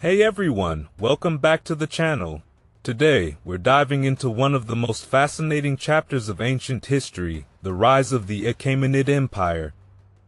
Hey everyone, welcome back to the channel. Today, we're diving into one of the most fascinating chapters of ancient history, the rise of the Achaemenid Empire.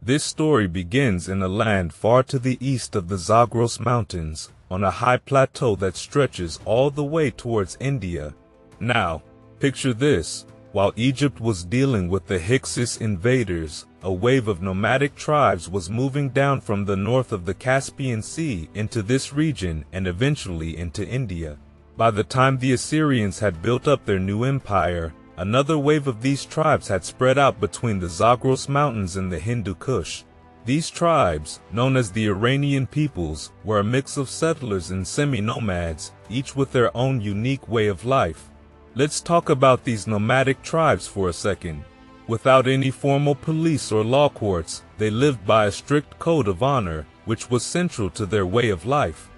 This story begins in a land far to the east of the Zagros Mountains, on a high plateau that stretches all the way towards India. Now, picture this. While Egypt was dealing with the Hyksos invaders, a wave of nomadic tribes was moving down from the north of the Caspian Sea into this region and eventually into India. By the time the Assyrians had built up their new empire, another wave of these tribes had spread out between the Zagros Mountains and the Hindu Kush. These tribes, known as the Iranian peoples, were a mix of settlers and semi-nomads, each with their own unique way of life. Let's talk about these nomadic tribes for a second. Without any formal police or law courts, they lived by a strict code of honor, which was central to their way of life.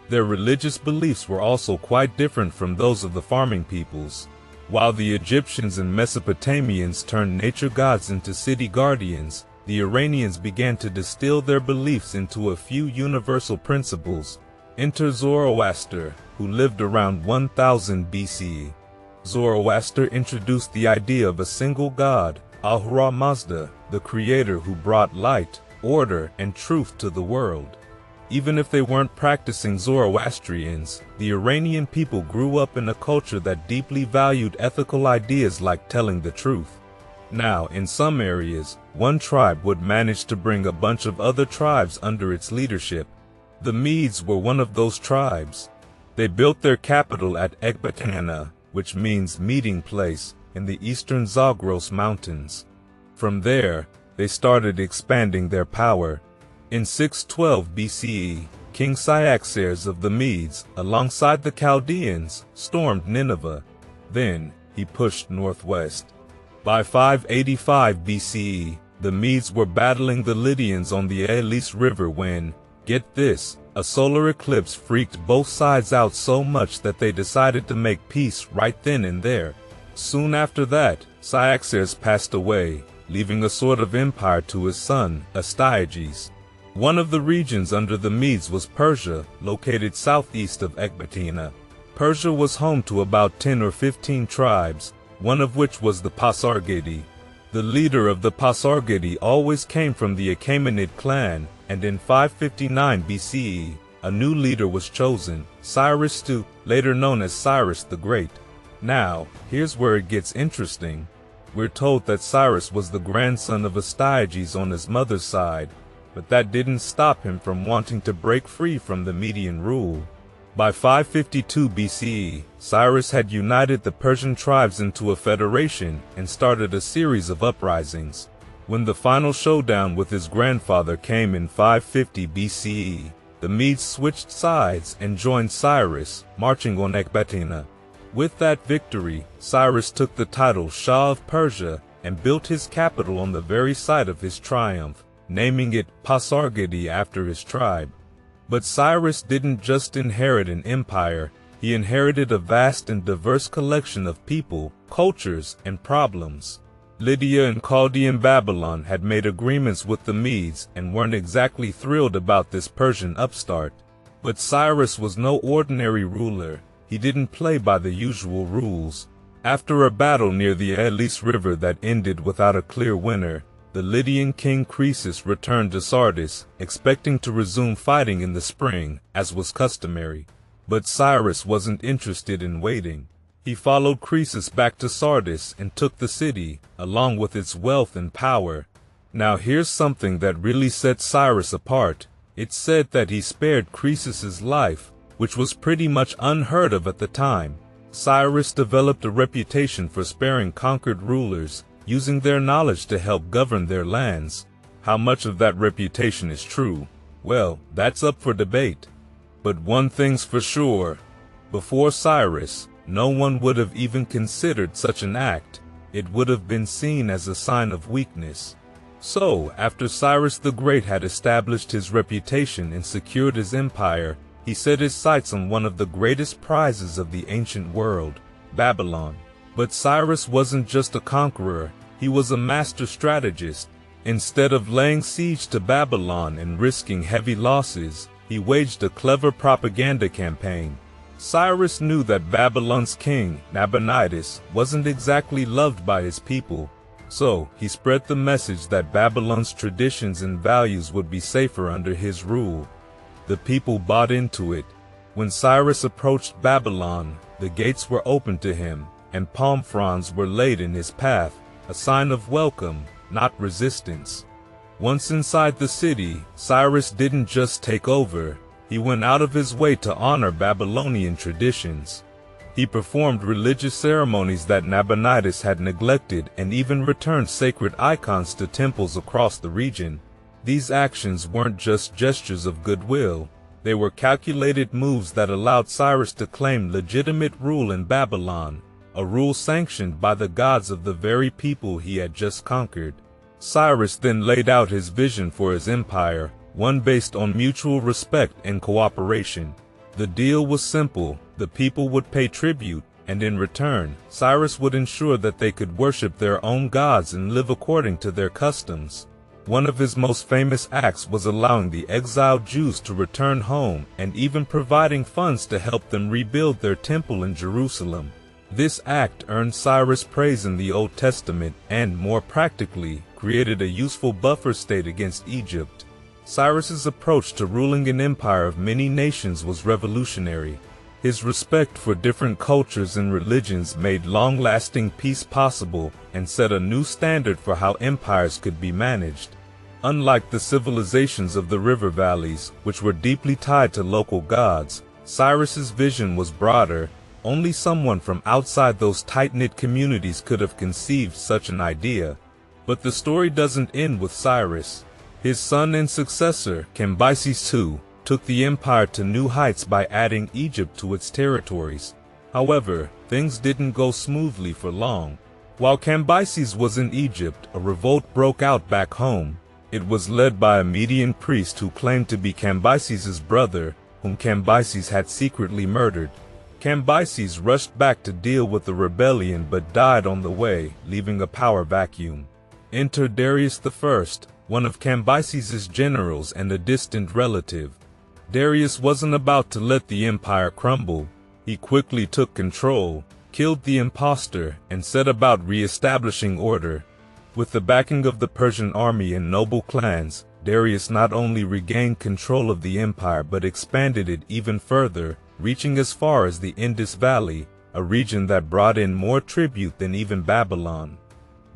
Their religious beliefs were also quite different from those of the farming peoples. While the Egyptians and Mesopotamians turned nature gods into city guardians, the Iranians began to distill their beliefs into a few universal principles. Enter Zoroaster, who lived around 1000 BCE. Zoroaster introduced the idea of a single god, Ahura Mazda, the creator who brought light, order, and truth to the world. Even if they weren't practicing Zoroastrians, the Iranian people grew up in a culture that deeply valued ethical ideas like telling the truth. Now, in some areas, one tribe would manage to bring a bunch of other tribes under its leadership. The Medes were one of those tribes. They built their capital at Ecbatana, which means meeting place, in the eastern Zagros Mountains. From there, they started expanding their power. In 612 BCE, King Xerxes of the Medes, alongside the Chaldeans, stormed Nineveh. Then, he pushed northwest. By 585 BCE, the Medes were battling the Lydians on the Indus River when, get this, a solar eclipse freaked both sides out so much that they decided to make peace right then and there. Soon after that, Xerxes passed away, leaving a sort of empire to his son, Astyages. One of the regions under the Medes was Persia, located southeast of Ecbatana. Persia was home to about 10 or 15 tribes, one of which was the Pasargadae. The leader of the Pasargadae always came from the Achaemenid clan, and in 559 BCE, a new leader was chosen, Cyrus II, later known as Cyrus the Great. Now, here's where it gets interesting. We're told that Cyrus was the grandson of Astyages on his mother's side, but that didn't stop him from wanting to break free from the Median rule. By 552 BCE, Cyrus had united the Persian tribes into a federation and started a series of uprisings. When the final showdown with his grandfather came in 550 BCE, the Medes switched sides and joined Cyrus, marching on Ecbatana. With that victory, Cyrus took the title Shah of Persia and built his capital on the very site of his triumph, naming it Pasargadae after his tribe. But Cyrus didn't just inherit an empire, he inherited a vast and diverse collection of people, cultures, and problems. Lydia and Chaldean Babylon had made agreements with the Medes and weren't exactly thrilled about this Persian upstart. But Cyrus was no ordinary ruler. He didn't play by the usual rules. After a battle near the Indus River that ended without a clear winner, the Lydian king Croesus returned to Sardis, expecting to resume fighting in the spring, as was customary. But Cyrus wasn't interested in waiting. He followed Croesus back to Sardis and took the city, along with its wealth and power. Now here's something that really set Cyrus apart. It's said that he spared Croesus's life, which was pretty much unheard of at the time. Cyrus developed a reputation for sparing conquered rulers, using their knowledge to help govern their lands. How much of that reputation is true? Well, that's up for debate. But one thing's for sure. Before Cyrus, no one would have even considered such an act. It would have been seen as a sign of weakness. So, after Cyrus the Great had established his reputation and secured his empire, he set his sights on one of the greatest prizes of the ancient world, Babylon. But Cyrus wasn't just a conqueror, he was a master strategist. Instead of laying siege to Babylon and risking heavy losses, he waged a clever propaganda campaign. Cyrus knew that Babylon's king, Nabonidus, wasn't exactly loved by his people, so he spread the message that Babylon's traditions and values would be safer under his rule. The people bought into it. When Cyrus approached Babylon, the gates were opened to him, and palm fronds were laid in his path, a sign of welcome, not resistance. Once inside the city, Cyrus didn't just take over, he went out of his way to honor Babylonian traditions. He performed religious ceremonies that Nabonidus had neglected and even returned sacred icons to temples across the region. These actions weren't just gestures of goodwill, they were calculated moves that allowed Cyrus to claim legitimate rule in Babylon, a rule sanctioned by the gods of the very people he had just conquered. Cyrus then laid out his vision for his empire, one based on mutual respect and cooperation. The deal was simple: the people would pay tribute, and in return, Cyrus would ensure that they could worship their own gods and live according to their customs. One of his most famous acts was allowing the exiled Jews to return home and even providing funds to help them rebuild their temple in Jerusalem. This act earned Cyrus praise in the Old Testament and, more practically, created a useful buffer state against Egypt. Cyrus's approach to ruling an empire of many nations was revolutionary. His respect for different cultures and religions made long-lasting peace possible and set a new standard for how empires could be managed. Unlike the civilizations of the river valleys, which were deeply tied to local gods, Cyrus's vision was broader. Only someone from outside those tight-knit communities could have conceived such an idea. But the story doesn't end with Cyrus. His son and successor, Cambyses II, took the empire to new heights by adding Egypt to its territories. However, things didn't go smoothly for long. While Cambyses was in Egypt, a revolt broke out back home. It was led by a Median priest who claimed to be Cambyses's brother, whom Cambyses had secretly murdered. Cambyses rushed back to deal with the rebellion but died on the way, leaving a power vacuum. Enter Darius I, one of Cambyses's generals and a distant relative. Darius wasn't about to let the empire crumble. He quickly took control, killed the impostor, and set about re-establishing order. With the backing of the Persian army and noble clans, Darius not only regained control of the empire but expanded it even further, reaching as far as the Indus Valley, a region that brought in more tribute than even Babylon.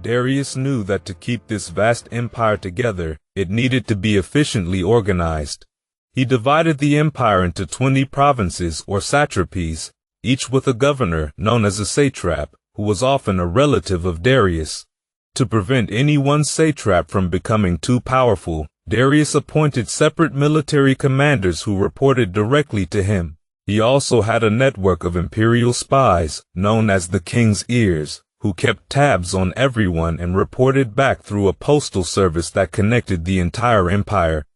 Darius knew that to keep this vast empire together, it needed to be efficiently organized. He divided the empire into 20 provinces or satrapies, each with a governor known as a satrap, who was often a relative of Darius. To prevent any one satrap from becoming too powerful, Darius appointed separate military commanders who reported directly to him. He also had a network of imperial spies, known as the king's ears, who kept tabs on everyone and reported back through a postal service that connected the entire empire.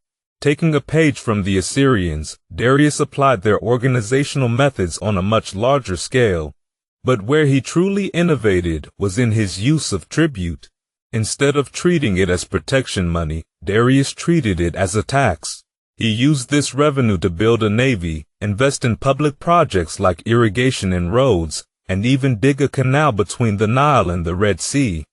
Taking a page from the Assyrians, Darius applied their organizational methods on a much larger scale. But where he truly innovated was in his use of tribute. Instead of treating it as protection money, Darius treated it as a tax. He used this revenue to build a navy, invest in public projects like irrigation and roads, and even dig a canal between the Nile and the Red Sea.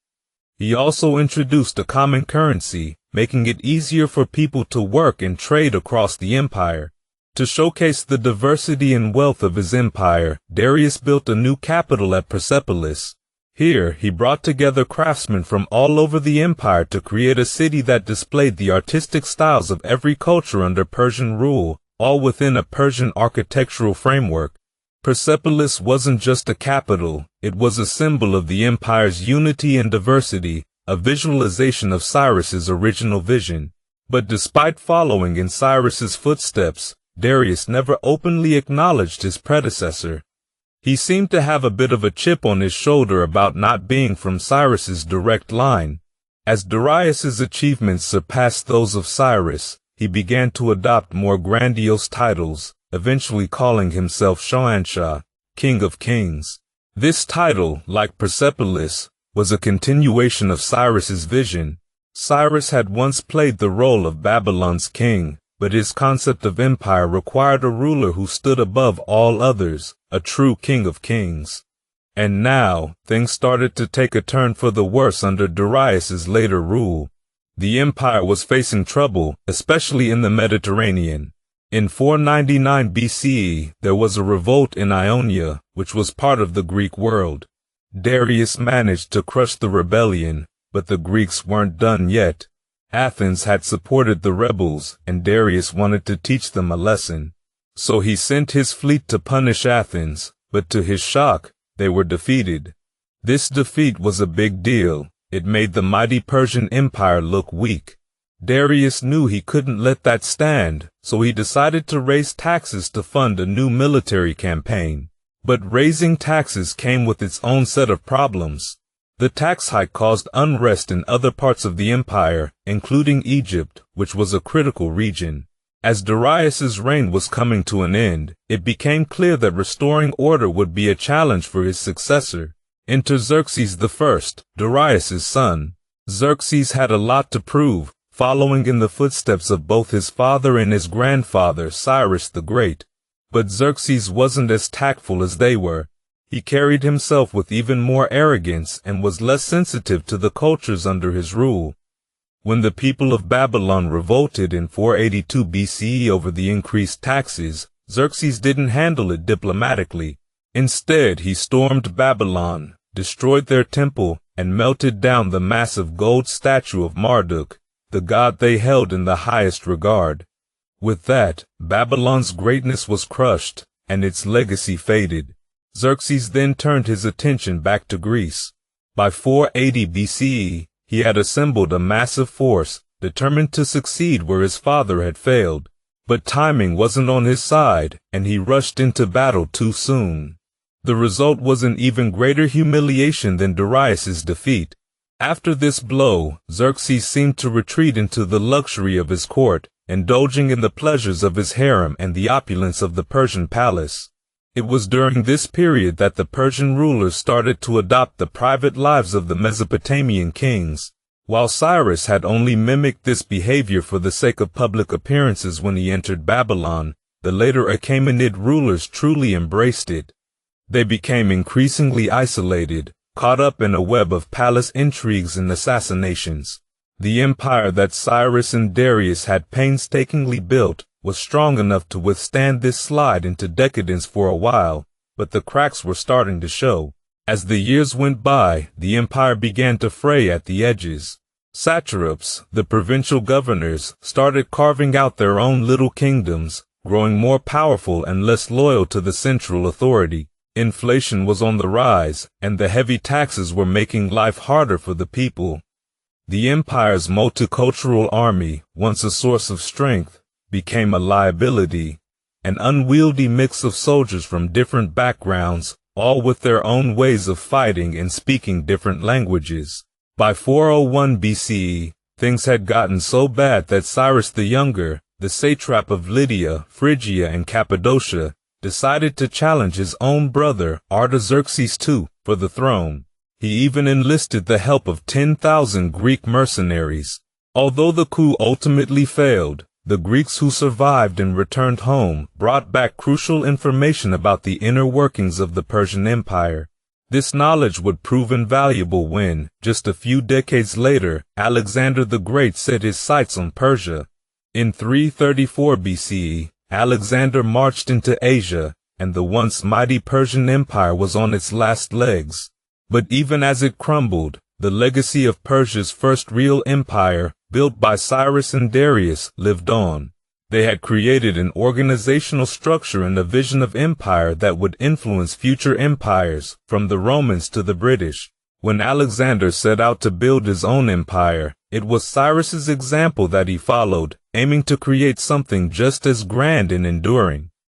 He also introduced a common currency, making it easier for people to work and trade across the empire. To showcase the diversity and wealth of his empire, Darius built a new capital at Persepolis. Here, he brought together craftsmen from all over the empire to create a city that displayed the artistic styles of every culture under Persian rule, all within a Persian architectural framework. Persepolis wasn't just a capital, it was a symbol of the empire's unity and diversity, a visualization of Cyrus's original vision. But despite following in Cyrus's footsteps, Darius never openly acknowledged his predecessor. He seemed to have a bit of a chip on his shoulder about not being from Cyrus's direct line. As Darius's achievements surpassed those of Cyrus, he began to adopt more grandiose titles, eventually calling himself Shohanshah, King of Kings. This title, like Persepolis, was a continuation of Cyrus's vision. Cyrus had once played the role of Babylon's king, but his concept of empire required a ruler who stood above all others, a true king of kings. And now, things started to take a turn for the worse under Darius's later rule. The empire was facing trouble, especially in the Mediterranean. In 499 BCE, there was a revolt in Ionia, which was part of the Greek world. Darius managed to crush the rebellion, but the Greeks weren't done yet. Athens had supported the rebels, and Darius wanted to teach them a lesson. So he sent his fleet to punish Athens, but to his shock, they were defeated. This defeat was a big deal. It made the mighty Persian Empire look weak. Darius knew he couldn't let that stand, so he decided to raise taxes to fund a new military campaign. But raising taxes came with its own set of problems. The tax hike caused unrest in other parts of the empire, including Egypt, which was a critical region. As Darius's reign was coming to an end, it became clear that restoring order would be a challenge for his successor. Enter Xerxes I, Darius's son. Xerxes had a lot to prove, following in the footsteps of both his father and his grandfather, Cyrus the Great. But Xerxes wasn't as tactful as they were. He carried himself with even more arrogance and was less sensitive to the cultures under his rule. When the people of Babylon revolted in 482 BCE over the increased taxes, Xerxes didn't handle it diplomatically. Instead, he stormed Babylon, destroyed their temple, and melted down the massive gold statue of Marduk, the god they held in the highest regard. With that, Babylon's greatness was crushed, and its legacy faded. Xerxes then turned his attention back to Greece. By 480 BCE, he had assembled a massive force, determined to succeed where his father had failed. But timing wasn't on his side, and he rushed into battle too soon. The result was an even greater humiliation than Darius's defeat. After this blow, Xerxes seemed to retreat into the luxury of his court, indulging in the pleasures of his harem and the opulence of the Persian palace. It was during this period that the Persian rulers started to adopt the private lives of the Mesopotamian kings. While Cyrus had only mimicked this behavior for the sake of public appearances when he entered Babylon, the later Achaemenid rulers truly embraced it. They became increasingly isolated, caught up in a web of palace intrigues and assassinations. The empire that Cyrus and Darius had painstakingly built was strong enough to withstand this slide into decadence for a while, but the cracks were starting to show. As the years went by, the empire began to fray at the edges. Satraps, the provincial governors, started carving out their own little kingdoms, growing more powerful and less loyal to the central authority. Inflation was on the rise, and the heavy taxes were making life harder for the people. The empire's multicultural army, once a source of strength, became a liability, an unwieldy mix of soldiers from different backgrounds, all with their own ways of fighting and speaking different languages. By 401 BCE, things had gotten so bad that Cyrus the Younger, the satrap of Lydia, Phrygia, and Cappadocia, decided to challenge his own brother, Artaxerxes II, for the throne. He even enlisted the help of 10,000 Greek mercenaries. Although the coup ultimately failed, the Greeks who survived and returned home brought back crucial information about the inner workings of the Persian Empire. This knowledge would prove invaluable when, just a few decades later, Alexander the Great set his sights on Persia. In 334 BCE, Alexander marched into Asia, and the once mighty Persian Empire was on its last legs. But even as it crumbled, the legacy of Persia's first real empire, built by Cyrus and Darius, lived on. They had created an organizational structure and a vision of empire that would influence future empires, from the Romans to the British. When Alexander set out to build his own empire, it was Cyrus's example that he followed, aiming to create something just as grand and enduring.